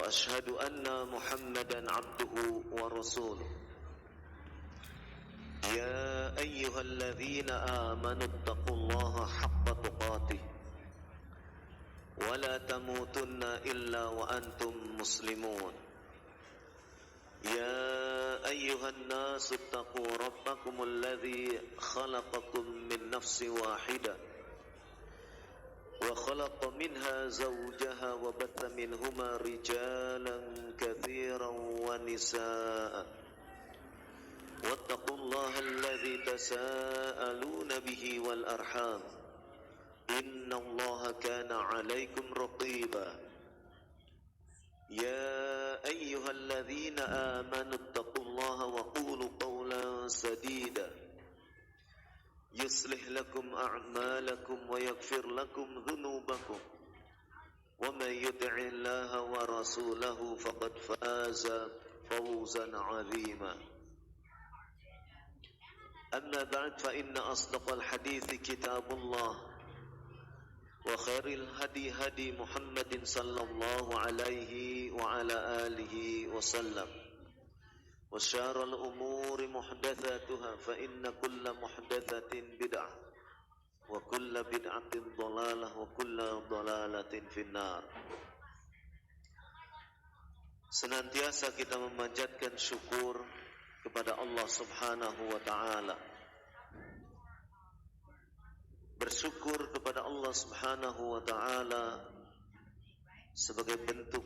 وأشهد أن محمدا عبده ورسوله يا أيها الذين آمنوا اتقوا الله حق تقاته ولا تموتن إلا وأنتم مسلمون يا أيها الناس اتقوا ربكم الذي خلقكم من نفس واحدة وخلق منها زوجها وبث منهما رجالا كثيرا ونساء واتقوا الله الذي تساءلون به والأرحام إن الله كان عليكم رقيبا يا أيها الذين آمنوا اتقوا الله وقولوا قولا سديدا يصلح لكم أعمالكم ويغفر لكم ذنوبكم ومن يطع الله ورسوله فقد فاز فوزا عظيما أما بعد فإن أصدق الحديث كتاب الله وخير الهدي هدي محمد صلى الله عليه وعلى آله وسلم وشار الأمور محدثاتها فإن كل محدثة بدعة وكل بدعة ضلالة وكل ضلالة في النار. Senantiasa kita memanjatkan syukur kepada Allah Subhanahu wa ta'ala. Bersyukur kepada Allah Subhanahu wa ta'ala sebagai bentuk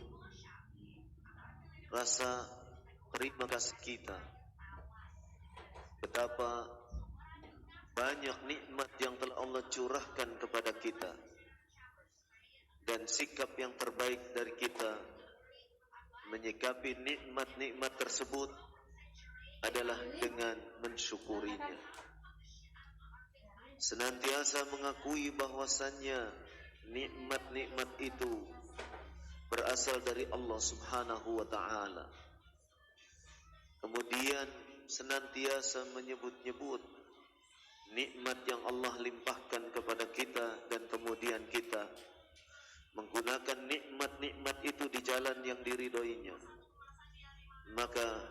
rasa terima kasih kita. Betapa banyak nikmat yang telah Allah curahkan kepada kita, dan sikap yang terbaik dari kita menyikapi nikmat-nikmat tersebut adalah dengan mensyukurinya. Senantiasa mengakui bahwasannya nikmat-nikmat itu berasal dari Allah Subhanahu wa ta'ala. Kemudian senantiasa menyebut-nyebut nikmat yang Allah limpahkan kepada kita, dan kemudian kita menggunakan nikmat-nikmat itu di jalan yang diridhoinya. Maka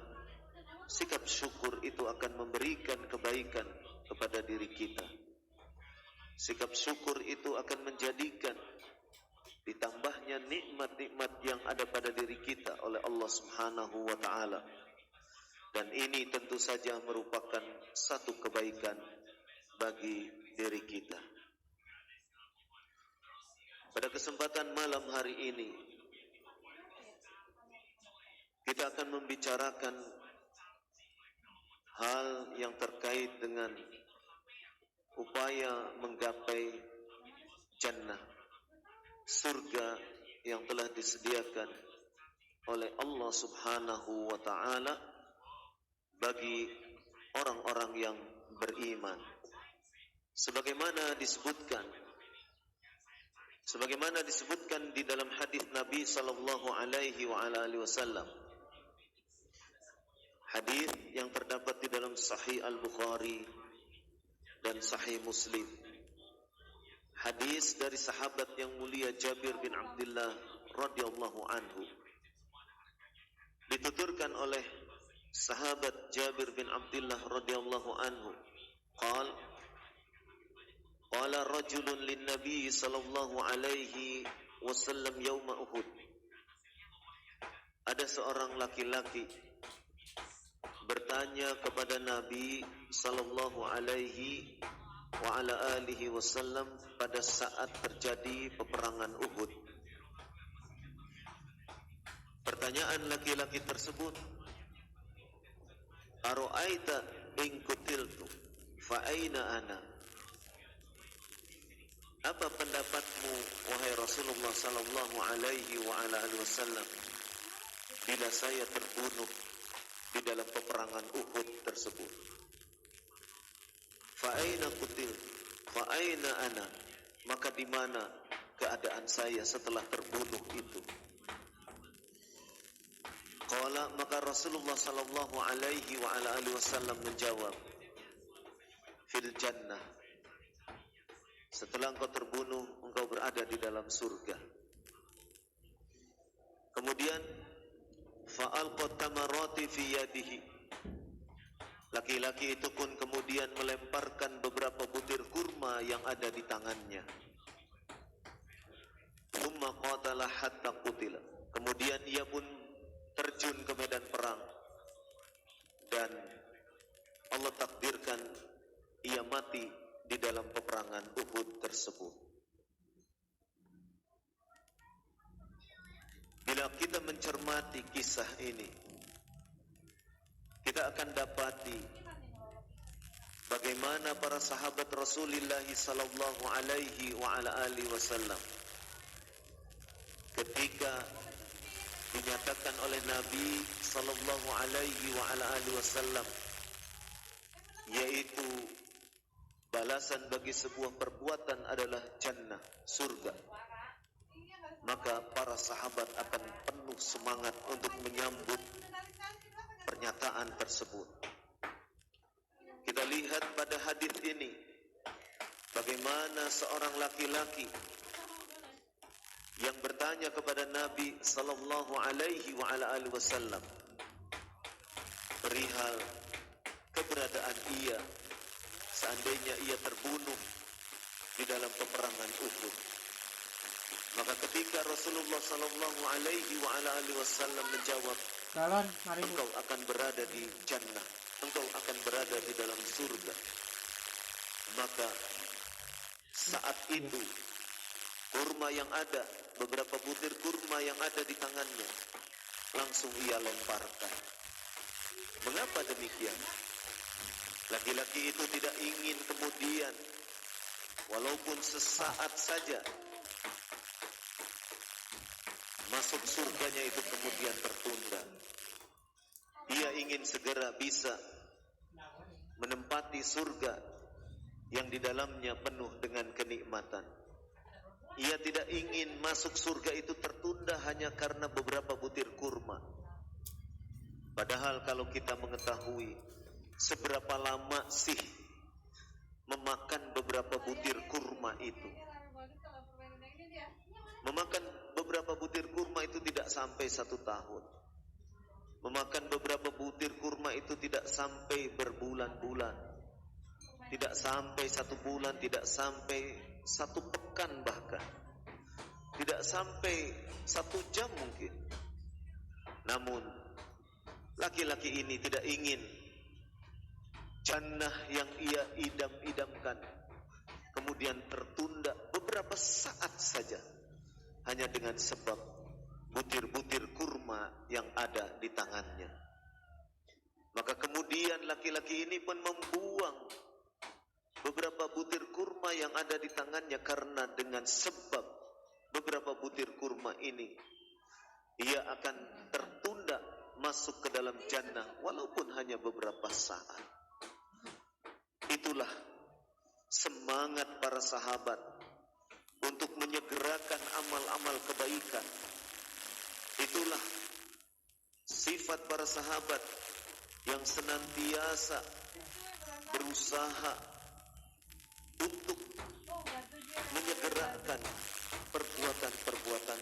sikap syukur itu akan memberikan kebaikan kepada diri kita. Sikap syukur itu akan menjadikan ditambahnya nikmat-nikmat yang ada pada diri kita oleh Allah Subhanahu wa ta'ala. Dan ini tentu saja merupakan satu kebaikan bagi diri kita. Pada kesempatan malam hari ini kita akan membicarakan hal yang terkait dengan upaya menggapai jannah, surga yang telah disediakan oleh Allah Subhanahu wa ta'ala bagi orang-orang yang beriman. Sebagaimana disebutkan di dalam hadis Nabi sallallahu alaihi wa ala alihi wasallam. Hadis yang terdapat di dalam Sahih Al-Bukhari dan Sahih Muslim. Hadis dari sahabat yang mulia Jabir bin Abdullah radhiyallahu anhu. Dituturkan oleh sahabat Jabir bin Abdullah radhiyallahu anhu, qala rajulun lin nabi sallallahu alaihi wasallam yauma Uhud. Ada seorang laki-laki bertanya kepada Nabi sallallahu alaihi wa ala alihi wasallam pada saat terjadi peperangan Uhud. Pertanyaan laki-laki tersebut, ara'aita in qutiltu fa aina ana? Apa pendapatmu wahai Rasulullah sallallahu alaihi wa ala alihi wasallam bila saya terbunuh di dalam peperangan Uhud tersebut? Fa aina qutil, fa aina ana? Maka di mana keadaan saya setelah terbunuh itu? Qala, maka Rasulullah sallallahu alaihi wa ala alihi wasallam menjawab, fil jannah. Setelah engkau terbunuh, engkau berada di dalam surga. Kemudian fa'alqa tamarati fi yadihi. Laki-laki itu pun kemudian melemparkan beberapa butir kurma yang ada di tangannya. Thumma qatala hatta qutila. Kemudian ia pun terjun ke medan perang dan Allah takdirkan ia mati di dalam peperangan Uhud tersebut. Bila kita mencermati kisah ini, kita akan dapati bagaimana para sahabat Rasulullah sallallahu alaihi wa ala alihi wasallam ketika dinyatakan oleh Nabi sallallahu alaihi wa ala alihi wasallam yaitu balasan bagi sebuah perbuatan adalah jannah, surga, maka para sahabat akan penuh semangat untuk menyambut pernyataan tersebut. Kita lihat pada hadis ini bagaimana seorang laki-laki yang bertanya kepada Nabi sallallahu alaihi wa ala alihi wasallam perihal keberadaan ia seandainya ia terbunuh di dalam peperangan Uhud. Maka ketika Rasulullah sallallahu alaihi wa ala alihi wasallam menjawab, engkau akan berada di jannah, engkau akan berada di dalam surga. Maka saat itu kurma yang ada, beberapa butir kurma yang ada di tangannya langsung ia lemparkan. Mengapa demikian? Laki-laki itu tidak ingin kemudian walaupun sesaat saja masuk surganya itu kemudian tertunda. Dia ingin segera bisa menempati surga yang di dalamnya penuh dengan kenikmatan. Ia tidak ingin masuk surga itu tertunda hanya karena beberapa butir kurma. Padahal kalau kita mengetahui seberapa lama sih memakan beberapa butir kurma itu, memakan beberapa butir kurma itu tidak sampai 1 tahun. Memakan beberapa butir kurma itu tidak sampai berbulan-bulan, tidak sampai 1 bulan, tidak sampai 1 pekan, bahkan tidak sampai 1 jam mungkin. Namun laki-laki ini tidak ingin jannah yang ia idam-idamkan kemudian tertunda beberapa saat saja hanya dengan sebab butir-butir kurma yang ada di tangannya. Maka kemudian laki-laki ini pun membuang beberapa butir kurma yang ada di tangannya karena dengan sebab beberapa butir kurma ini ia akan tertunda masuk ke dalam jannah walaupun hanya beberapa saat. Itulah semangat para sahabat untuk menyegerakan amal-amal kebaikan. Itulah sifat para sahabat yang senantiasa berusaha untuk menyegerakan perbuatan-perbuatan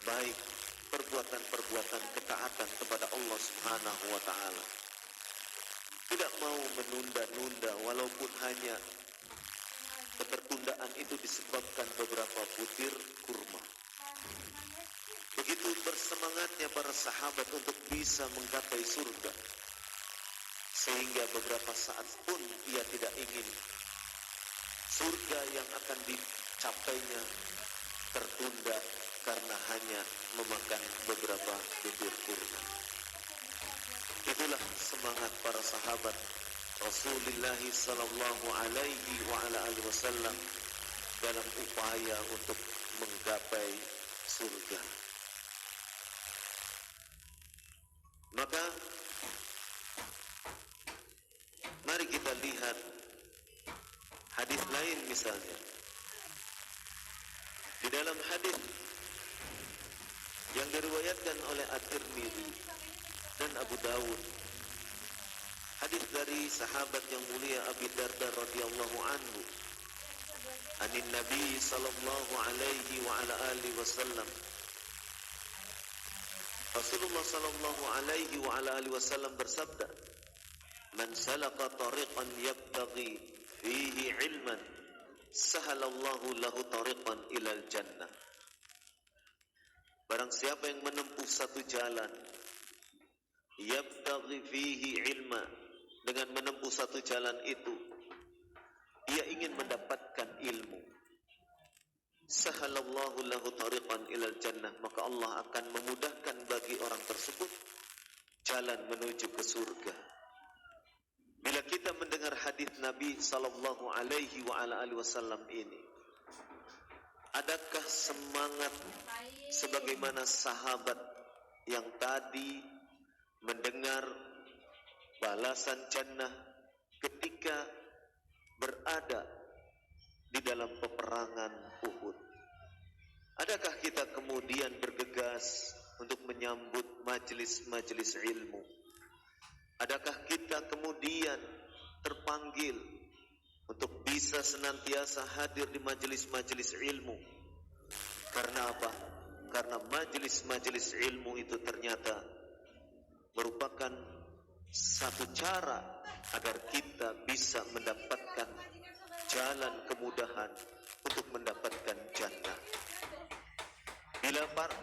baik, perbuatan-perbuatan ketaatan kepada Allah Subhanahu wa taala. Tidak mau menunda-nunda walaupun hanya ketertundaan itu disebabkan beberapa butir kurma. Begitu bersemangatnya para sahabat untuk bisa menggapai surga, sehingga beberapa saat pun ia tidak ingin surga yang akan dicapainya tertunda karena hanya memakan beberapa butir kurma. Itulah semangat para sahabat Rasulullah sallallahu alaihi wa ala alihi wasallam dalam upaya untuk menggapai surga. Maka mari kita lihat hadis lain misalnya. Di dalam hadis yang diriwayatkan oleh At-Tirmidzi dan Abu Dawud, hadis dari sahabat yang mulia Abi Darda radhiyallahu anhu, anin Nabi sallallahu alaihi wa ala alihi wasallam, Rasulullah sallallahu alaihi wa ala alihi wasallam bersabda, "Man salaka tariqan yabtaghi fihi ilman, sahalallahu lahu tariqan ilal jannah." Barang siapa yang menempuh satu jalan, yabtaghi fihi ilma, dengan menempuh satu jalan itu ia ingin mendapatkan ilmu, sahalallahu lahu tariqan ilal jannah, maka Allah akan memudahkan bagi orang tersebut jalan menuju ke surga. Bila kita mendengar hadis Nabi sallallahu alaihi wa ala alihi wasallam ini, adakah semangat sebagaimana sahabat yang tadi mendengar balasan jannah ketika berada di dalam peperangan Uhud? Adakah kita kemudian bergegas untuk menyambut majelis-majelis ilmu? Adakah kita kemudian terpanggil untuk bisa senantiasa hadir di majelis-majelis ilmu? Karena apa? Karena majelis-majelis ilmu itu ternyata merupakan satu cara agar kita bisa mendapatkan jalan kemudahan untuk mendapatkan jannah.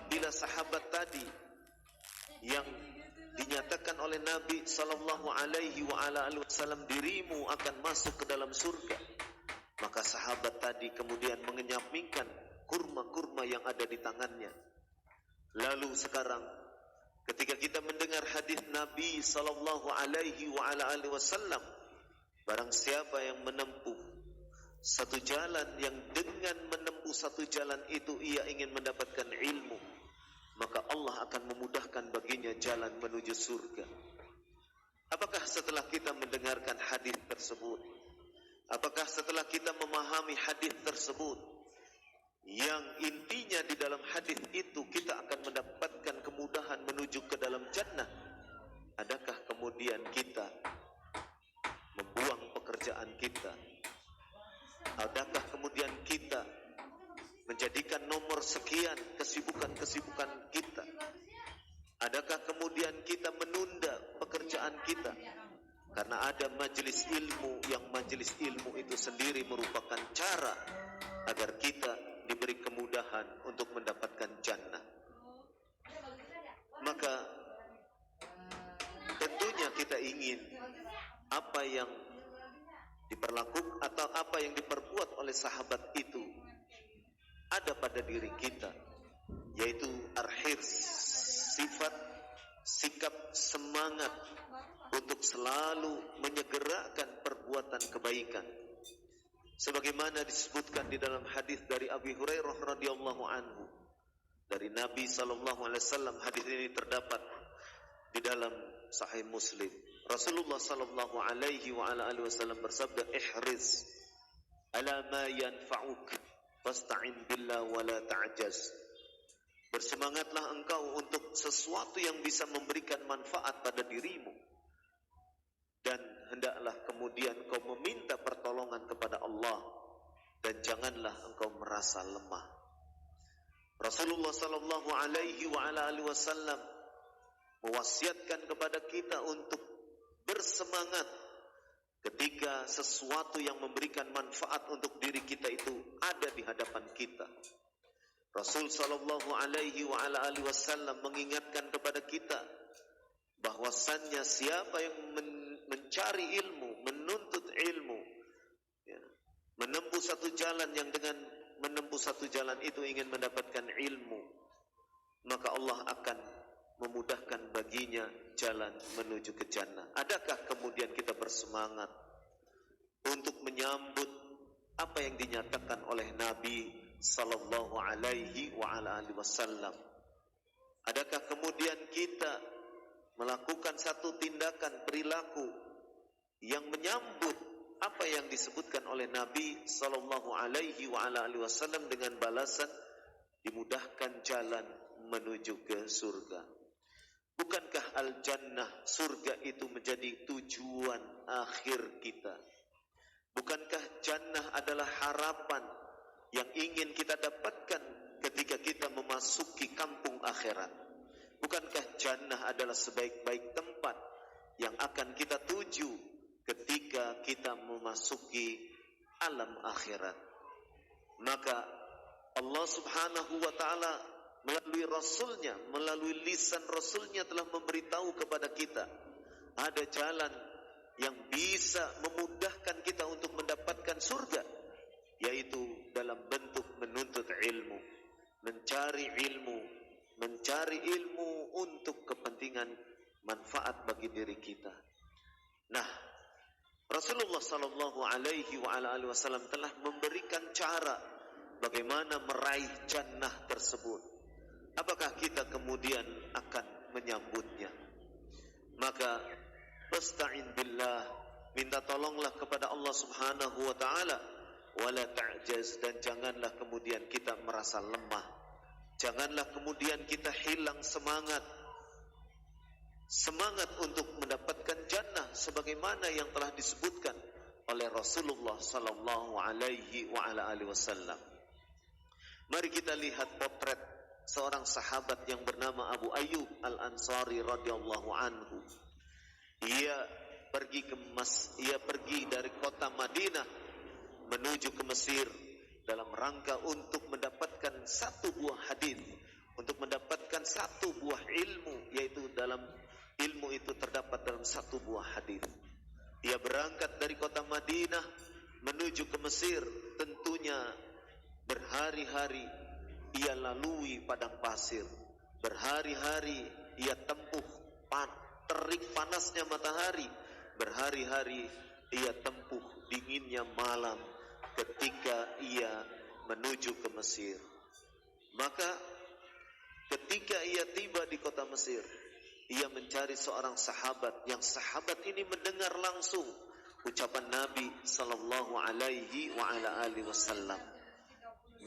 Bila sahabat tadi yang dinyatakan oleh Nabi sallallahu alaihi wa ala alihi wasallam, dirimu akan masuk ke dalam surga, maka sahabat tadi kemudian mengenyapkan kurma-kurma yang ada di tangannya. Lalu sekarang ketika kita mendengar hadis Nabi sallallahu alaihi wa ala alihi wasallam, barang siapa yang menempuh satu jalan, yang dengan menempuh satu jalan itu ia ingin mendapatkan ilmu, maka Allah akan memudahkan baginya jalan menuju surga. Apakah setelah kita mendengarkan hadis tersebut, apakah setelah kita memahami hadis tersebut, yang intinya di dalam hadis itu kita akan mendapatkan kemudahan menuju ke dalam jannah, adakah kemudian kita membuang pekerjaan kita? Adakah kemudian kita menjadikan nomor sekian kesibukan-kesibukan kita? Adakah kemudian kita menunda pekerjaan kita? Karena ada majelis ilmu, yang majelis ilmu itu sendiri merupakan cara agar kita diberi kemudahan untuk mendapatkan jannah. Maka tentunya kita ingin apa yang diperlakukan atau apa yang diperbuat oleh sahabat itu ada pada diri kita, yaitu al-hirs, sifat, sikap, semangat untuk selalu menyegerakan perbuatan kebaikan. Sebagaimana disebutkan di dalam hadis dari Abi Hurairah radhiyallahu anhu dari Nabi sallallahu alaihi wasallam. Hadis ini terdapat di dalam Sahih Muslim. Rasulullah sallallahu alaihi wa ala alihi wasallam bersabda, "Ihriz ala ma yanfa'uk, fasta'in billah wa la ta'jaz." Bersemangatlah engkau untuk sesuatu yang bisa memberikan manfaat pada dirimu, dan hendaklah kemudian kau meminta pertolongan kepada Allah, dan janganlah engkau merasa lemah. Rasulullah sallallahu alaihi wa ala alihi wasallam mewasiatkan kepada kita untuk bersemangat ketika sesuatu yang memberikan manfaat untuk diri kita itu ada di hadapan kita. Rasul sallallahu alaihi wa ala alihi wasallam mengingatkan kepada kita bahwasannya siapa yang mencari ilmu, menuntut ilmu, ya, menempuh satu jalan, yang dengan menempuh satu jalan itu ingin mendapatkan ilmu, maka Allah akan memudahkan baginya jalan menuju ke jannah. Adakah kemudian kita bersemangat untuk menyambut apa yang dinyatakan oleh Nabi sallallahu alaihi wa ala alihi wasallam? Adakah kemudian kita melakukan satu tindakan perilaku yang menyambut apa yang disebutkan oleh Nabi sallallahu alaihi wa ala alihi wasallam dengan balasan dimudahkan jalan menuju ke surga? Bukankah al-jannah, surga itu menjadi tujuan akhir kita? Bukankah jannah adalah harapan yang ingin kita dapatkan ketika kita memasuki kampung akhirat? Bukankah jannah adalah sebaik-baik tempat yang akan kita tuju ketika kita memasuki alam akhirat? Maka Allah Subhanahu wa ta'ala melalui Rasulnya, melalui lisan Rasulnya telah memberitahu kepada kita ada jalan yang bisa memudahkan kita untuk mendapatkan surga, yaitu dalam bentuk menuntut ilmu, mencari ilmu untuk kepentingan manfaat bagi diri kita. Nah, Rasulullah sallallahu alaihi wasallam telah memberikan cara bagaimana meraih jannah tersebut. Apakah kita kemudian akan menyambutnya? Maka wasta'in billah, minta tolonglah kepada Allah Subhanahu wa taala, wala ta'jaz, dan janganlah kemudian kita merasa lemah. Janganlah kemudian kita hilang semangat untuk mendapatkan jannah sebagaimana yang telah disebutkan oleh Rasulullah sallallahu alaihi wasallam. Mari kita lihat potret seorang sahabat yang bernama Abu Ayyub Al-Ansari radhiyallahu anhu. Ia pergi dari kota Madinah menuju ke Mesir dalam rangka untuk mendapatkan satu buah hadis, untuk mendapatkan satu buah ilmu, yaitu dalam ilmu itu terdapat dalam satu buah hadis. Ia berangkat dari kota Madinah menuju ke Mesir, tentunya berhari-hari ia lalui padang pasir, berhari-hari ia tempuh terik panasnya matahari, berhari-hari ia tempuh dinginnya malam ketika ia menuju ke Mesir. Maka ketika ia tiba di kota Mesir, ia mencari seorang sahabat, yang sahabat ini mendengar langsung ucapan Nabi sallallahu alaihi wasallam.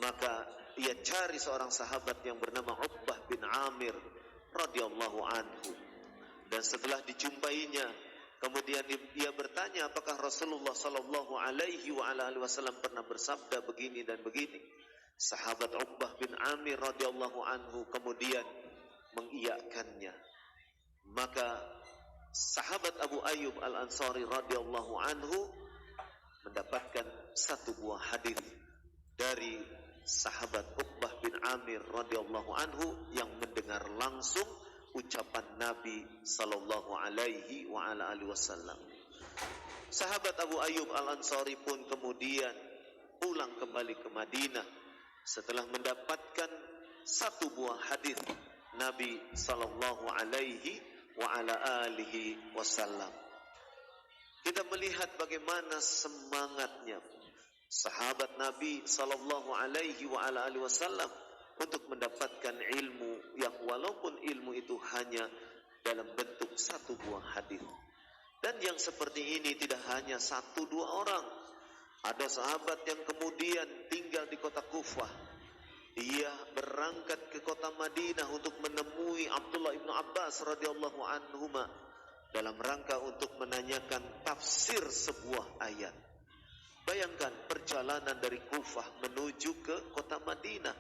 Maka ia cari seorang sahabat yang bernama Uqbah bin Amir radhiyallahu anhu. Dan setelah dijumpainya, kemudian ia bertanya, apakah Rasulullah sallallahu alaihi wasallam pernah bersabda begini dan begini? Sahabat Uqbah bin Amir radhiyallahu anhu kemudian mengiyakannya. Maka sahabat Abu Ayyub Al-Ansari radhiyallahu anhu mendapatkan satu buah hadis dari sahabat Uqbah bin Amir radhiyallahu anhu yang mendengar langsung ucapan Nabi sallallahu alaihi wasallam. Sahabat Abu Ayyub Al-Ansari pun kemudian pulang kembali ke Madinah setelah mendapatkan satu buah hadis Nabi sallallahu alaihi wasallam. Kita melihat bagaimana semangatnya sahabat Nabi sallallahu alaihi wasallam untuk mendapatkan ilmu yang walaupun ilmu itu hanya dalam bentuk satu buah hadis. Dan yang seperti ini tidak hanya satu dua orang. Ada sahabat yang kemudian tinggal di kota Kufah. Dia berangkat ke kota Madinah untuk menemui Abdullah ibn Abbas radhiyallahu anhuma dalam rangka untuk menanyakan tafsir sebuah ayat. Bayangkan perjalanan dari Kufah menuju ke kota Madinah,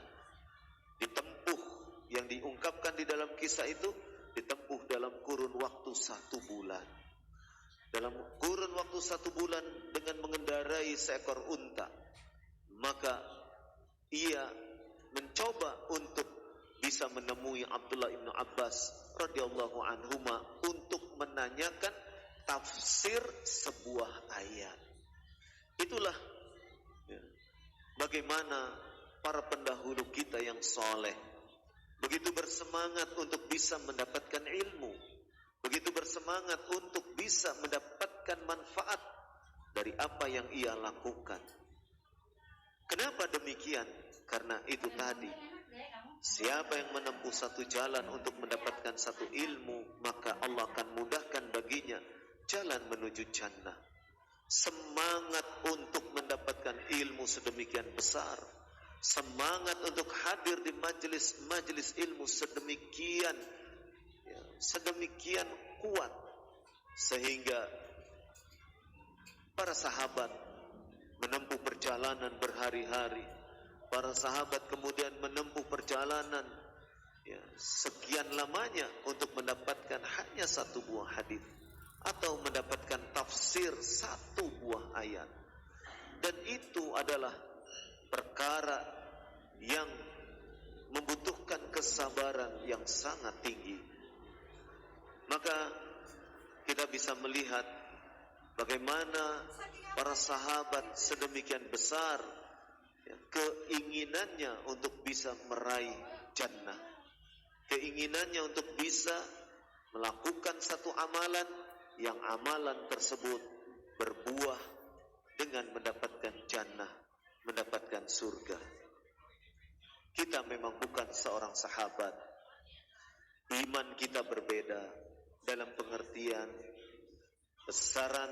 ditempuh, yang diungkapkan di dalam kisah itu ditempuh dalam kurun waktu 1 bulan. Dalam kurun waktu 1 bulan dengan mengendarai seekor unta. Maka ia mencoba untuk bisa menemui Abdullah ibn Abbas radhiyallahu anhuma untuk menanyakan tafsir sebuah ayat. Itulah bagaimana para pendahulu kita yang soleh begitu bersemangat untuk bisa mendapatkan ilmu, begitu bersemangat untuk bisa mendapatkan manfaat dari apa yang ia lakukan. Kenapa demikian? Karena itu tadi, siapa yang menempuh satu jalan untuk mendapatkan satu ilmu, maka Allah akan mudahkan baginya jalan menuju jannah. Semangat untuk mendapatkan ilmu sedemikian besar, semangat untuk hadir di majelis ilmu sedemikian kuat, sehingga para sahabat menempuh perjalanan berhari-hari. Para sahabat kemudian menempuh perjalanan sekian lamanya untuk mendapatkan hanya satu buah hadis atau mendapatkan tafsir satu buah ayat. Dan itu adalah perkara yang membutuhkan kesabaran yang sangat tinggi. Maka kita bisa melihat bagaimana para sahabat sedemikian besar keinginannya untuk bisa meraih jannah, keinginannya untuk bisa melakukan satu amalan yang amalan tersebut berbuah dengan mendapatkan jannah, mendapatkan surga. Kita memang bukan seorang sahabat. Iman kita berbeda dalam pengertian besaran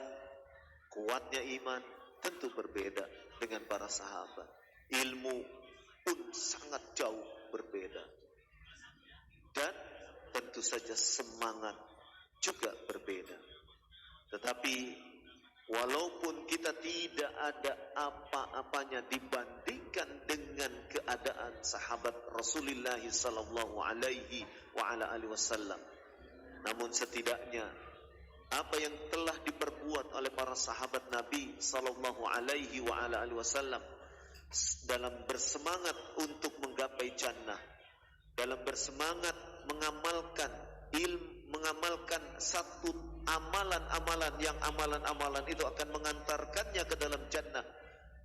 kuatnya iman tentu berbeda dengan para sahabat. Ilmu pun sangat jauh berbeda. Dan tentu saja semangat juga berbeda. Tetapi walaupun kita tidak ada apa-apanya dibandingkan dengan keadaan sahabat Rasulullah sallallahu alaihi wasallam, namun setidaknya apa yang telah diperbuat oleh para sahabat Nabi sallallahu alaihi wasallam dalam bersemangat untuk menggapai jannah, dalam bersemangat mengamalkan mengamalkan satu amalan-amalan yang amalan-amalan itu akan mengantarkannya ke dalam jannah,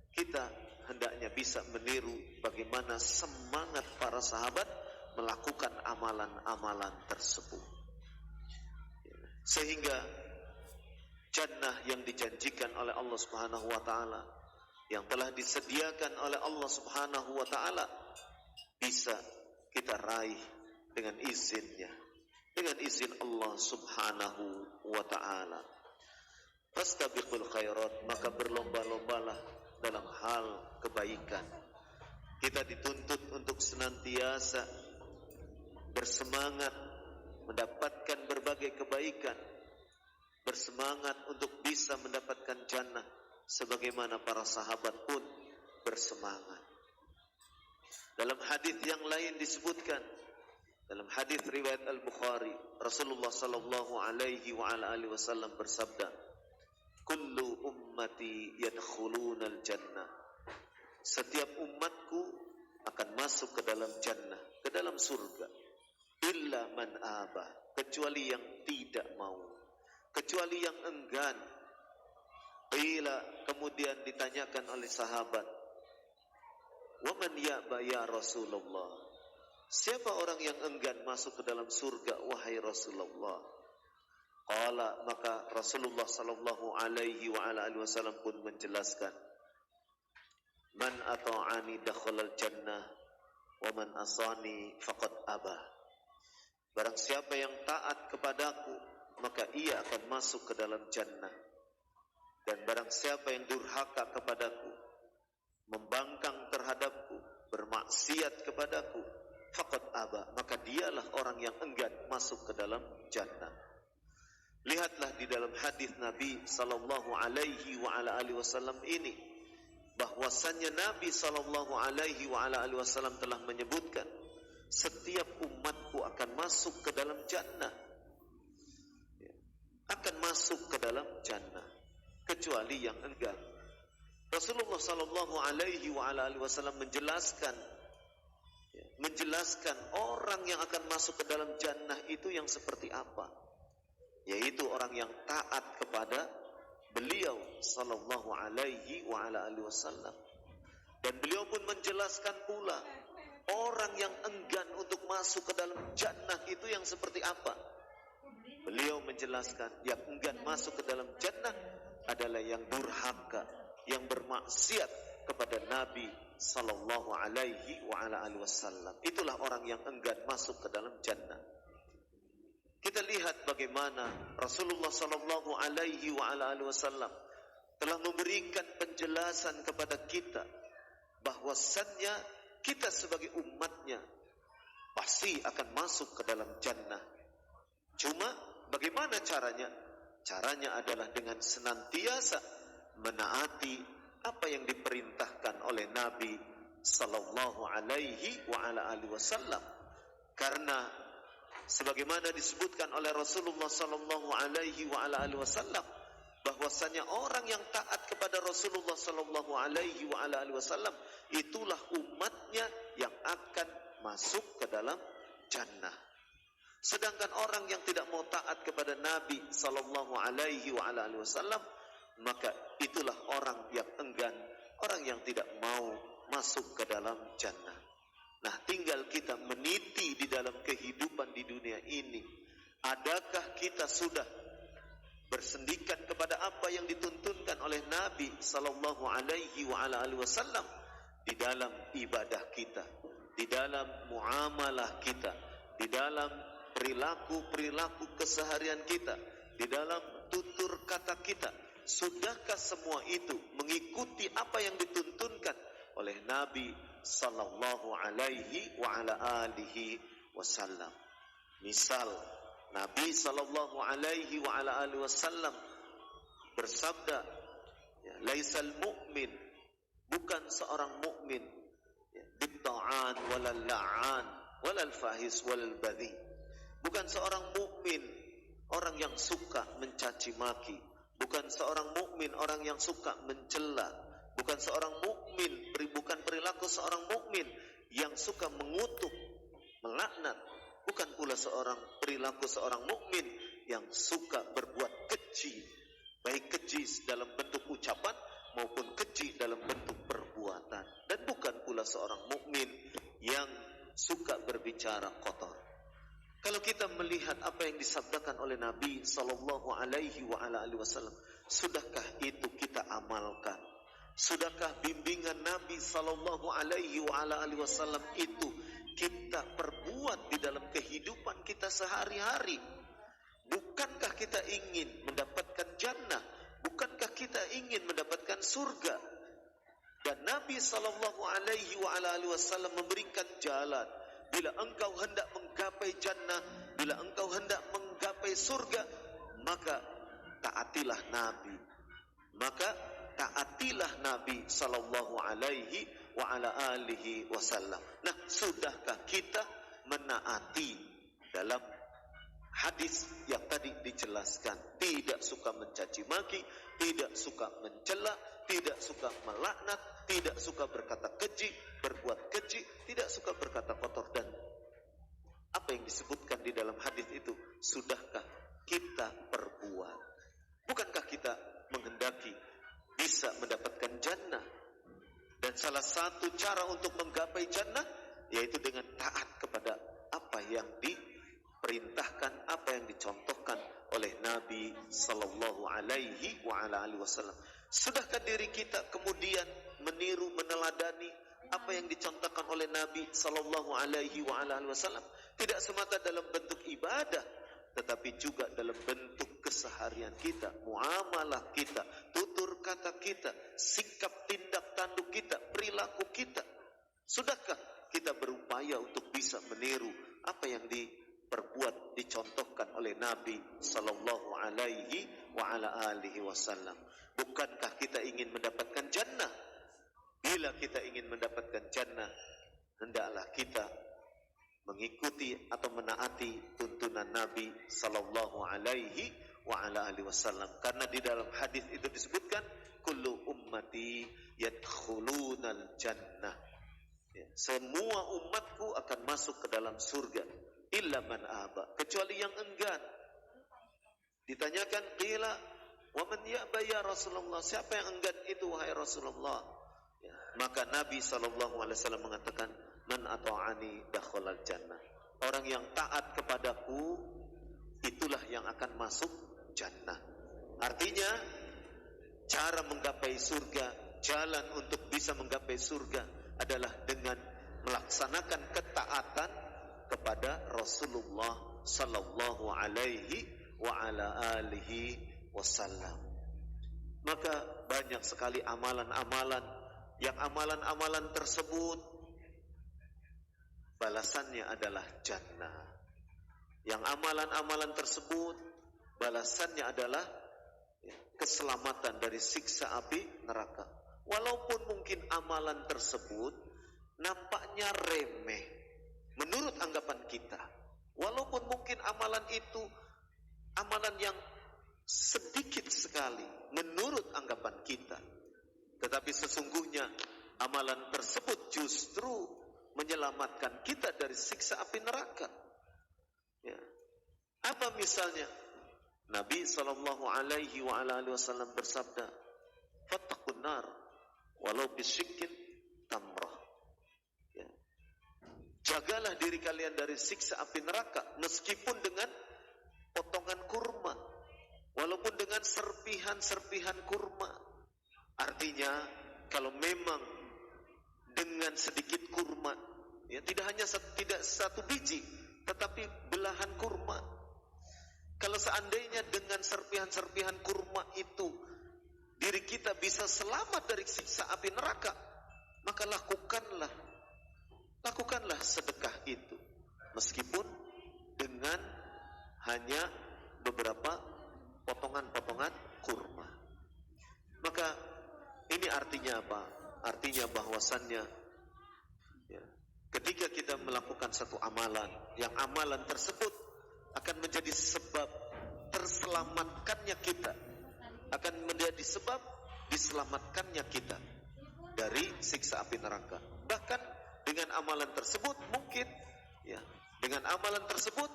kita hendaknya bisa meniru bagaimana semangat para sahabat melakukan amalan-amalan tersebut. Sehingga jannah yang dijanjikan oleh Allah Subhanahu wa taala, yang telah disediakan oleh Allah Subhanahu wa taala, bisa kita raih dengan izinnya, dengan izin Allah Subhanahu wa ta'ala. Fastabiqul khairat, maka berlomba-lombalah dalam hal kebaikan. Kita dituntut untuk senantiasa bersemangat mendapatkan berbagai kebaikan, bersemangat untuk bisa mendapatkan jannah sebagaimana para sahabat pun bersemangat. Dalam hadis yang lain disebutkan, dalam hadis riwayat Al-Bukhari, Rasulullah sallallahu alaihi wasallam bersabda, "Kullu ummati yadkhulunal jannah." Setiap umatku akan masuk ke dalam jannah, ke dalam surga. Illa man aba, kecuali yang tidak mau, kecuali yang enggan. Qila, kemudian ditanyakan oleh sahabat, "Wa man ya'ba ya Rasulullah?" Siapa orang yang enggan masuk ke dalam surga, wahai Rasulullah? Qala, maka Rasulullah sallallahu alaihi wasallam pun menjelaskan, "Man ata'ani dakhalal jannah wa man asani faqad aba." Barang siapa yang taat kepadaku, maka ia akan masuk ke dalam jannah. Dan barang siapa yang durhaka kepadaku, membangkang terhadapku, bermaksiat kepadaku, faqad aba, maka dialah orang yang enggan masuk ke dalam jannah. Lihatlah di dalam hadis Nabi sallallahu alaihi wasallam ini, bahwasannya Nabi sallallahu alaihi wasallam telah menyebutkan setiap umatku akan masuk ke dalam jannah, akan masuk ke dalam jannah, kecuali yang enggan. Rasulullah sallallahu alaihi wasallam menjelaskan orang yang akan masuk ke dalam jannah itu yang seperti apa, yaitu orang yang taat kepada beliau sallallahu alaihi wasallam. Dan beliau pun menjelaskan pula orang yang enggan untuk masuk ke dalam jannah itu yang seperti apa. Beliau menjelaskan yang enggan masuk ke dalam jannah adalah yang durhaka, yang bermaksiat kepada Nabi sallallahu alaihi wasallam. Itulah orang yang enggan masuk ke dalam jannah. Kita lihat bagaimana Rasulullah sallallahu alaihi wasallam telah memberikan penjelasan kepada kita bahwasannya kita sebagai umatnya pasti akan masuk ke dalam jannah. Cuma bagaimana caranya? Caranya adalah dengan senantiasa menaati apa yang diperintahkan oleh Nabi sallallahu alaihi wasallam, Karena sebagaimana disebutkan oleh Rasulullah sallallahu alaihi wasallam, bahwasanya orang yang taat kepada Rasulullah sallallahu alaihi wasallam itulah umatnya yang akan masuk ke dalam jannah. Sedangkan orang yang tidak mau taat kepada Nabi sallallahu alaihi wasallam, maka itulah orang yang enggan, orang yang tidak mau masuk ke dalam jannah. Nah, tinggal kita meniti di dalam kehidupan di dunia ini. Adakah kita sudah bersendikan kepada apa yang dituntunkan oleh Nabi sallallahu alaihi wasallam di dalam ibadah kita, di dalam muamalah kita, di dalam perilaku keseharian kita, di dalam tutur kata kita? Sudahkah semua itu mengikuti apa yang dituntunkan oleh Nabi sallallahu alaihi wasallam? Misal Nabi sallallahu alaihi wasallam bersabda, laisal mu'min, bukan seorang mukmin, bitta'an walal la'an walal fahis walal badhi. Bukan seorang mukmin orang yang suka mencaci maki, bukan seorang mukmin orang yang suka mencela, bukan seorang mukmin, bukan perilaku seorang mukmin yang suka mengutuk, melaknat, bukan pula perilaku seorang mukmin yang suka berbuat keji, baik keji dalam bentuk ucapan maupun keji dalam bentuk perbuatan, dan bukan pula seorang mukmin yang suka berbicara kotor. Kalau kita melihat apa yang disabdakan oleh Nabi sallallahu alaihi wasallam, sudahkah itu kita amalkan? Sudahkah bimbingan Nabi sallallahu alaihi wasallam itu kita perbuat di dalam kehidupan kita sehari-hari? Bukankah kita ingin mendapatkan jannah? Bukankah kita ingin mendapatkan surga? Dan Nabi sallallahu alaihi wasallam memberikan jalan. Bila engkau hendak menggapai jannah, bila engkau hendak menggapai surga, maka taatilah Nabi. Maka taatilah Nabi sallallahu alaihi wasallam. Nah, sudahkah kita menaati dalam hadis yang tadi dijelaskan? Tidak suka mencaci maki, tidak suka mencela, tidak suka melaknat, tidak suka berkata keji, berbuat keji, tidak suka berkata kotor. Dan apa yang disebutkan di dalam hadis itu, sudahkah kita perbuat? Bukankah kita menghendaki bisa mendapatkan jannah? Dan salah satu cara untuk menggapai jannah yaitu dengan taat kepada apa yang diperintahkan, apa yang dicontohkan oleh Nabi sallallahu alaihi wasallam. Sudahkah diri kita kemudian meniru, meneladani apa yang dicontohkan oleh Nabi sallallahu alaihi wasallam? Tidak semata dalam bentuk ibadah, tetapi juga dalam bentuk keseharian kita, muamalah kita, tutur kata kita, sikap tindak tanduk kita, perilaku kita. Sudahkah kita berupaya untuk bisa meniru apa yang diperbuat, dicontohkan oleh Nabi sallallahu alaihi wasallam? Bukankah kita ingin mendapatkan jannah? Bila kita ingin mendapatkan jannah, hendaklah kita mengikuti atau menaati tuntunan Nabi sallallahu alaihi wasallam. Karena di dalam hadis itu disebutkan, kullu ummati yadkhulunal jannah. Semua umatku akan masuk ke dalam surga, illa man aba, kecuali yang enggan. Ditanyakan, qila wa man ya'ba ya Rasulullah, siapa yang enggan itu wahai Rasulullah? Maka Nabi sallallahu alaihi wasallam mengatakan, man ata'ani dakhalal jannah. Orang yang taat kepadaku itulah yang akan masuk jannah. Artinya cara menggapai surga, jalan untuk bisa menggapai surga adalah dengan melaksanakan ketaatan kepada Rasulullah sallallahu alaihi wasallam. Maka banyak sekali amalan-amalan yang amalan-amalan tersebut balasannya adalah jannah. Yang amalan-amalan tersebut balasannya adalah keselamatan dari siksa api neraka. Walaupun mungkin amalan tersebut nampaknya remeh, menurut anggapan kita. Walaupun mungkin amalan itu amalan yang sedikit sekali menurut anggapan kita, tetapi sesungguhnya amalan tersebut justru menyelamatkan kita dari siksa api neraka. Ya. Apa misalnya? Nabi SAW bersabda, "Fattaqun nar walau bisyikkin tamrah." Ya. Jagalah diri kalian dari siksa api neraka meskipun dengan potongan kurma, walaupun dengan serpihan-serpihan kurma. Artinya, kalau memang dengan sedikit kurma, ya tidak satu biji, tetapi belahan kurma. Kalau seandainya dengan serpihan-serpihan kurma itu diri kita bisa selamat dari siksa api neraka, maka lakukanlah sedekah itu, meskipun dengan hanya beberapa potongan-potongan kurma. Maka ini artinya apa? Artinya bahwasannya, ya, ketika kita melakukan satu amalan, yang amalan tersebut akan menjadi sebab terselamatkannya kita, akan menjadi sebab diselamatkannya kita dari siksa api neraka. Bahkan dengan amalan tersebut mungkin, ya, dengan amalan tersebut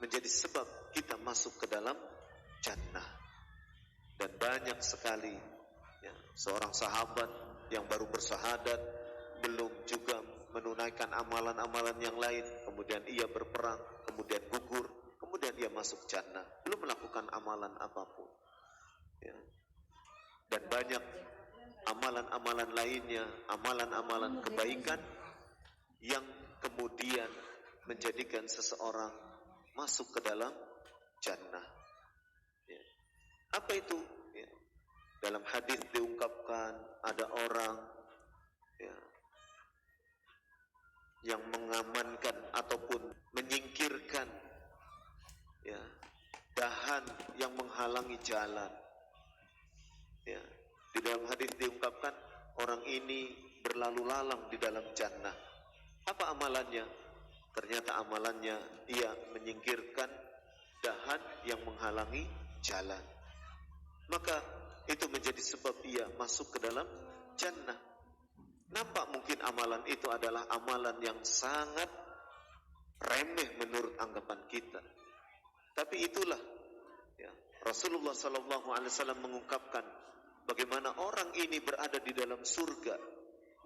menjadi sebab kita masuk ke dalam jannah. Dan banyak sekali, ya, seorang sahabat yang baru bersyahadat, belum juga menunaikan amalan-amalan yang lain, kemudian ia berperang, kemudian gugur, kemudian ia masuk jannah, belum melakukan amalan apapun. Ya. Dan banyak amalan-amalan lainnya, amalan-amalan kebaikan yang kemudian menjadikan seseorang masuk ke dalam jannah. Ya. Apa itu? Ya. Dalam hadis diungkapkan ada orang, ya, yang mengamankan ataupun menyingkirkan, ya, dahan yang menghalangi jalan. Ya. Di dalam hadis diungkapkan orang ini berlalu lalang di dalam jannah. Apa amalannya? Ternyata amalannya ia menyingkirkan dahan yang menghalangi jalan. Maka itu menjadi sebab ia masuk ke dalam jannah. Nampak mungkin amalan itu adalah amalan yang sangat remeh menurut anggapan kita. Tapi itulah, ya, Rasulullah SAW mengungkapkan bagaimana orang ini berada di dalam surga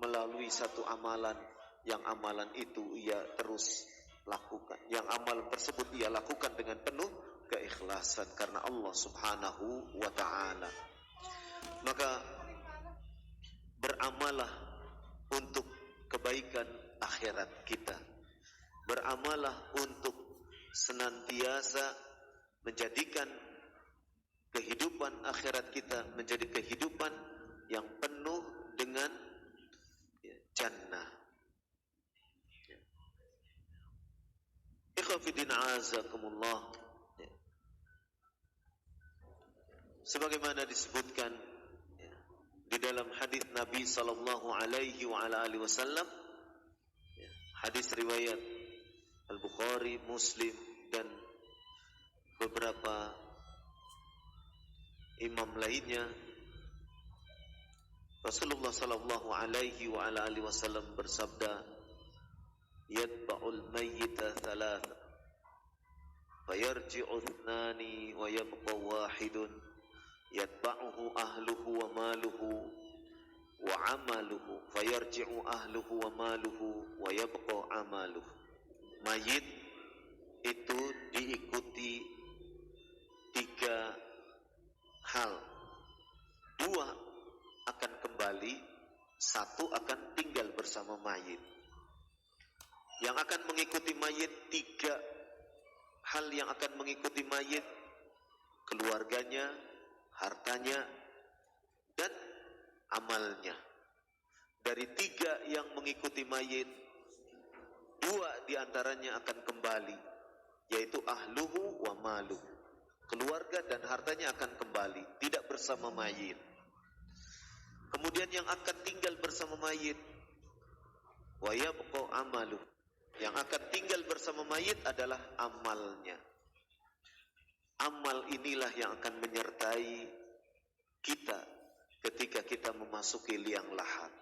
melalui satu amalan, yang amalan itu ia terus lakukan, yang amalan tersebut ia lakukan dengan penuh keikhlasan karena Allah Subhanahu wa ta'ala. Maka beramalah untuk kebaikan akhirat kita. Beramalah untuk senantiasa menjadikan kehidupan akhirat kita menjadi kehidupan yang penuh dengan, ya, jannah. Ya. Ikhwafidin azakumullah. Ya. Sebagaimana disebutkan, ya, di dalam hadis Nabi sallallahu alaihi wasallam, ya, hadis riwayat Al-Bukhari, Muslim dan beberapa imam lainnya, Rasulullah sallallahu alaihi wasallam bersabda, "Yatba'ul mayyita thalatha, fayarji'u ithnani wa yabqa wahidun, yatba'uhu ahluhu wa maluhu wa amaluhu, fayarji'u ahluhu wa maluhu wa yabqa amaluhu." Mayit itu diikuti tiga hal. Dua akan kembali, satu akan tinggal bersama mayit. Yang akan mengikuti mayit, tiga hal yang akan mengikuti mayit: keluarganya, hartanya, dan amalnya. Dari tiga yang mengikuti mayit, dua diantaranya akan kembali, yaitu ahluhu wa maluhu. Keluarga dan hartanya akan kembali, tidak bersama mayit. Kemudian yang akan tinggal bersama mayit, wa yabqa amaluh, Yang akan tinggal bersama mayit adalah amalnya. Amal inilah yang akan menyertai kita ketika kita memasuki liang lahat.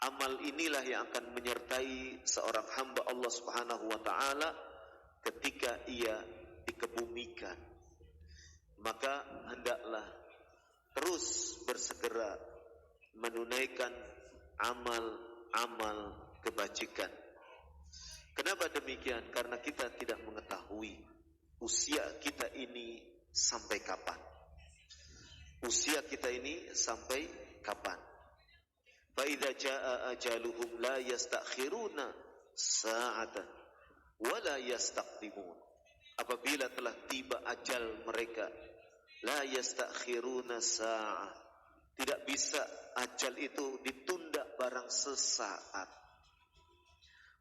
Amal inilah yang akan menyertai seorang hamba Allah Subhanahu wa taala ketika ia dikebumikan. Maka hendaklah terus bersegera menunaikan amal-amal kebajikan. Kenapa demikian? Karena kita tidak mengetahui usia kita ini sampai kapan. Usia kita ini sampai kapan? Fa idza jaa ajaluhum la yastakhiruna sa'atan wa la yastaqdimun. Apabila telah tiba ajal mereka, la yastakhiruna sa'ah, tidak bisa ajal itu ditunda barang sesaat.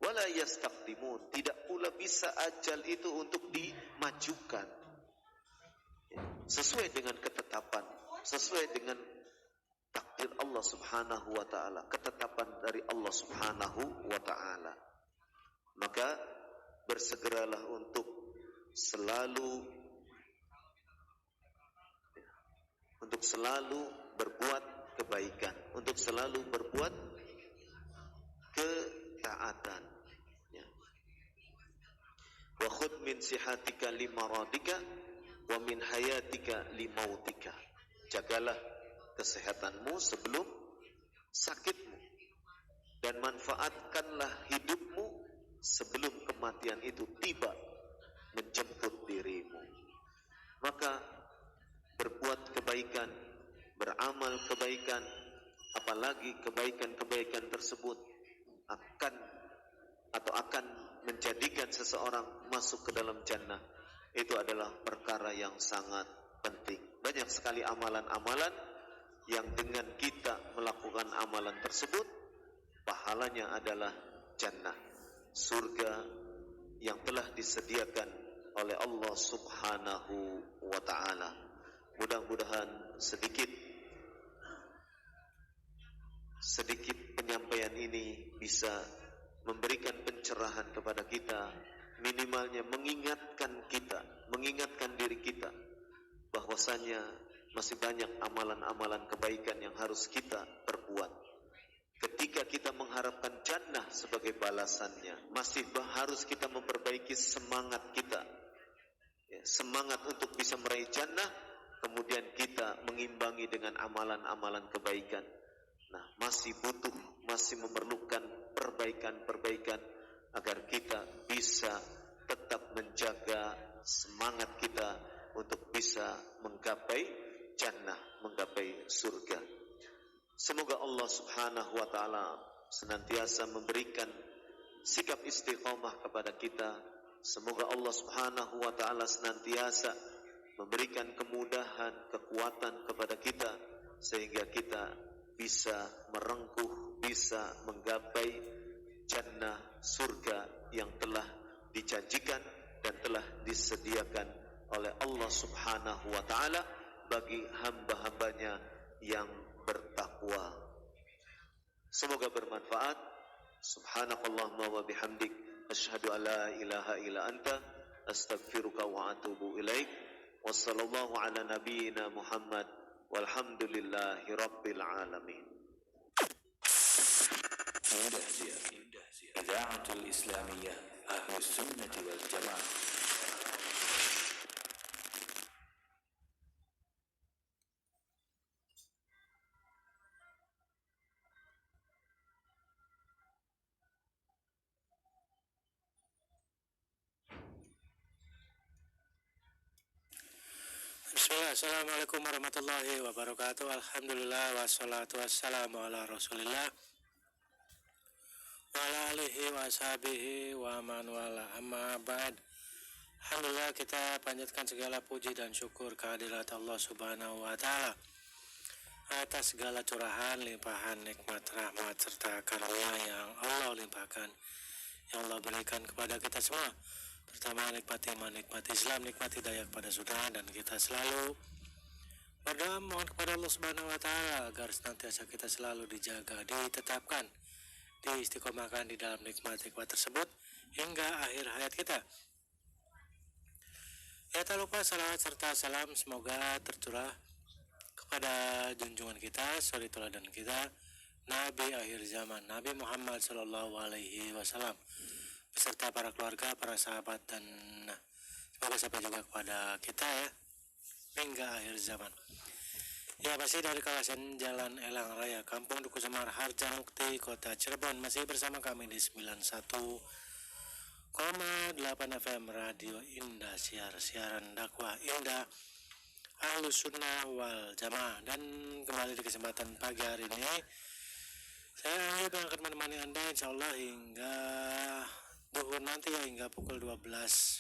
Wala yastaqdimun, tidak pula bisa ajal itu untuk dimajukan. Sesuai dengan ketetapan, sesuai dengan takdir Allah Subhanahu wa taala, ketetapan dari Allah Subhanahu wa taala. Maka bersegeralah untuk selalu berbuat kebaikan, untuk selalu berbuat ketaatan. Wa khudh min sihatika limaradika wa min hayatika limautika. Jagalah kesehatanmu sebelum sakitmu, dan manfaatkanlah hidupmu sebelum kematian itu tiba menjemput dirimu. Maka berbuat kebaikan, beramal kebaikan, apalagi kebaikan-kebaikan tersebut akan menjadikan seseorang masuk ke dalam jannah. Itu adalah perkara yang sangat penting. Banyak sekali amalan-amalan yang dengan kita melakukan amalan tersebut, pahalanya adalah jannah, surga yang telah disediakan oleh Allah Subhanahu wa ta'ala. Mudah-mudahan sedikit penyampaian ini bisa memberikan pencerahan kepada kita, minimalnya mengingatkan diri kita bahwasanya masih banyak amalan-amalan kebaikan yang harus kita perbuat. Ketika kita mengharapkan jannah sebagai balasannya, masih harus kita memperbaiki semangat kita, semangat untuk bisa meraih jannah. Kemudian kita mengimbangi dengan amalan-amalan kebaikan. Nah, masih memerlukan perbaikan agar kita bisa tetap menjaga semangat kita untuk bisa menggapai jannah, menggapai surga. Semoga Allah Subhanahu wa ta'ala senantiasa memberikan sikap istiqamah kepada kita. Semoga Allah Subhanahu wa ta'ala senantiasa memberikan kemudahan, kekuatan kepada kita, sehingga kita bisa merengkuh, bisa menggapai jannah, surga yang telah dijanjikan dan telah disediakan oleh Allah Subhanahu wa ta'ala bagi hamba-hambanya yang bertakwa. Semoga bermanfaat. Subhanakallahumma wa bihamdik, asyhadu an la ilaha illa anta, astaghfiruka wa atubu ilaik. Wassallallahu ala nabiyyina Muhammad walhamdulillahi rabbil alamin. Idaatul Islamiyah Ahlus Sunnah wal Jamaah. Bismillah, assalamualaikum warahmatullahi wabarakatuh. Alhamdulillah, wassalatu wassalamu ala rasulillah wa ala alihi wa sahbihi wa man wala, amma ba'd. Alhamdulillah, kita panjatkan segala puji dan syukur kehadirat Allah Subhanahu wa ta'ala atas segala curahan, limpahan, nikmat, rahmat, serta karunia yang Allah limpahkan, yang Allah berikan kepada kita semua. Pertama, nikmat iman, nikmat Islam, nikmat hidayah kepada saudara, dan kita selalu berdoa mohon kepada Allah Subhanahu wa ta'ala agar senantiasa kita selalu dijaga, ditetapkan, diistiqomahkan di dalam nikmat-nikmat tersebut, hingga akhir hayat kita. Ya, tak lupa salawat serta salam semoga tercurah kepada junjungan kita, suri teladan kita, Nabi akhir zaman, Nabi Muhammad Sallallahu Alaihi Wasallam, beserta para keluarga, para sahabat, dan semoga sampai juga kepada kita ya, hingga akhir zaman. Ya, masih dari kawasan Jalan Elang Raya, Kampung Duku Semar, Harjamukti, Kota Cirebon, masih bersama kami di 91,8 FM Radio Indah, siaran dakwah Indah Ahlus Sunnah wal Jamaah. Dan kembali di kesempatan pagi hari ini, saya akan menemani Anda insya Allah hingga duhur nanti ya, hingga pukul 12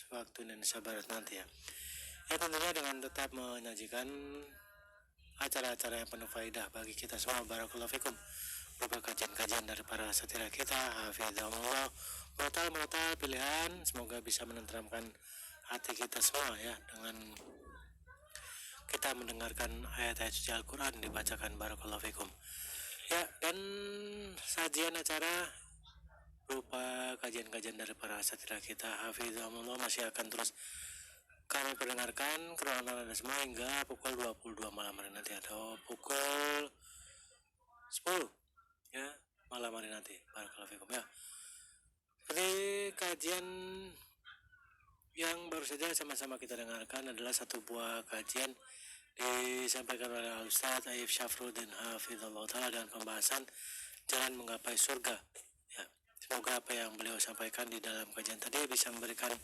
waktu Indonesia Barat nanti ya. Ya, tentunya dengan tetap menyajikan acara-acara yang penuh faidah bagi kita semua. Barakallahu fikum, berupa kajian-kajian dari para satira kita, hafizahumullah, murotal pilihan, semoga bisa menenteramkan hati kita semua ya, dengan kita mendengarkan ayat-ayat suci Al-Quran dibacakan. Barakallahu fikum ya. Dan sajian acara berupa kajian-kajian dari para satira kita, hafizahumullah, masih akan terus kami perdengarkan ke ruangan Anda semua hingga pukul 22 malam hari nanti, atau pukul 10 ya malam hari nanti. Barakallahu fikum ya. Jadi kajian yang baru saja sama-sama kita dengarkan adalah satu buah kajian disampaikan oleh Al-Ustaz Aif Syafruddin hafizallahu ta'ala dengan pembahasan jalan menggapai surga ya. Semoga apa yang beliau sampaikan di dalam kajian tadi bisa memberikan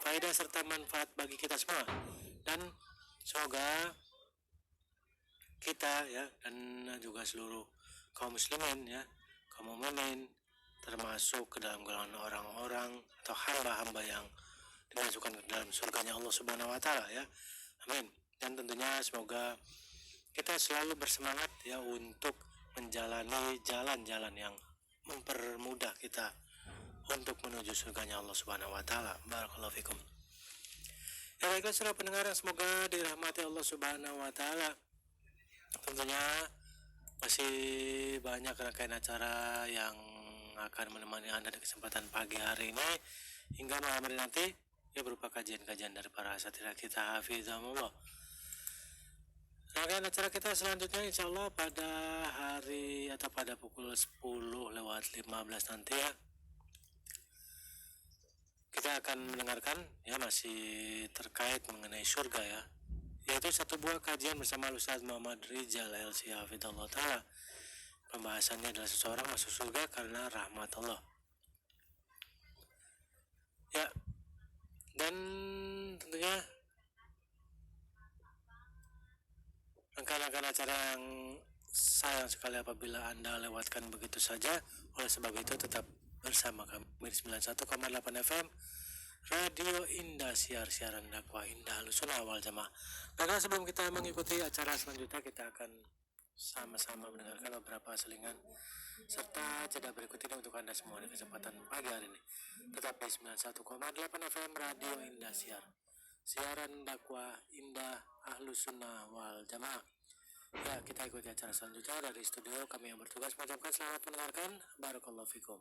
faedah serta manfaat bagi kita semua, dan semoga kita ya, dan juga seluruh kaum muslimin ya, kaum mukminin, termasuk ke dalam golongan orang-orang atau hamba-hamba yang dimasukkan ke dalam surganya Allah Subhanahu wa Ta'ala ya. Amin. Dan tentunya semoga kita selalu bersemangat ya untuk menjalani jalan-jalan yang mempermudah kita untuk menuju surganya Allah Subhanahu wa Ta'ala. Barakallahu fikum. Ya, baiklah saudara pendengar, semoga dirahmati Allah Subhanahu wa Ta'ala. Tentunya masih banyak rangkaian acara yang akan menemani Anda di kesempatan pagi hari ini hingga malam hari nanti ya, berupa kajian-kajian dari para satira kita, hafizahumullah. Rangkaian acara kita selanjutnya insya Allah pada hari atau pada pukul 10:15 nanti ya, kita akan mendengarkan ya, masih terkait mengenai surga ya, yaitu satu buah kajian bersama Ustaz Muhammad Rizal LC hafizallahu ta'ala. Pembahasannya adalah seseorang masuk surga karena rahmat Allah ya. Dan tentunya rangkaian acara yang sayang sekali apabila Anda lewatkan begitu saja. Oleh sebab itu tetap bersama kami di 91,8 FM Radio Indah, siaran dakwah Indah Ahlus Sunnah wal Jamaah. Karena sebelum kita mengikuti acara selanjutnya, kita akan sama-sama mendengarkan beberapa selingan serta jeda berikut ini untuk Anda semua di kesempatan pagi hari ini. Tetap di 91,8 FM Radio Indah, siaran dakwah Indah Ahlus Sunnah wal Jamaah. Ya, kita ikuti acara selanjutnya dari studio. Kami yang bertugas mengucapkan selamat mendengarkan. Barakallahu fikum.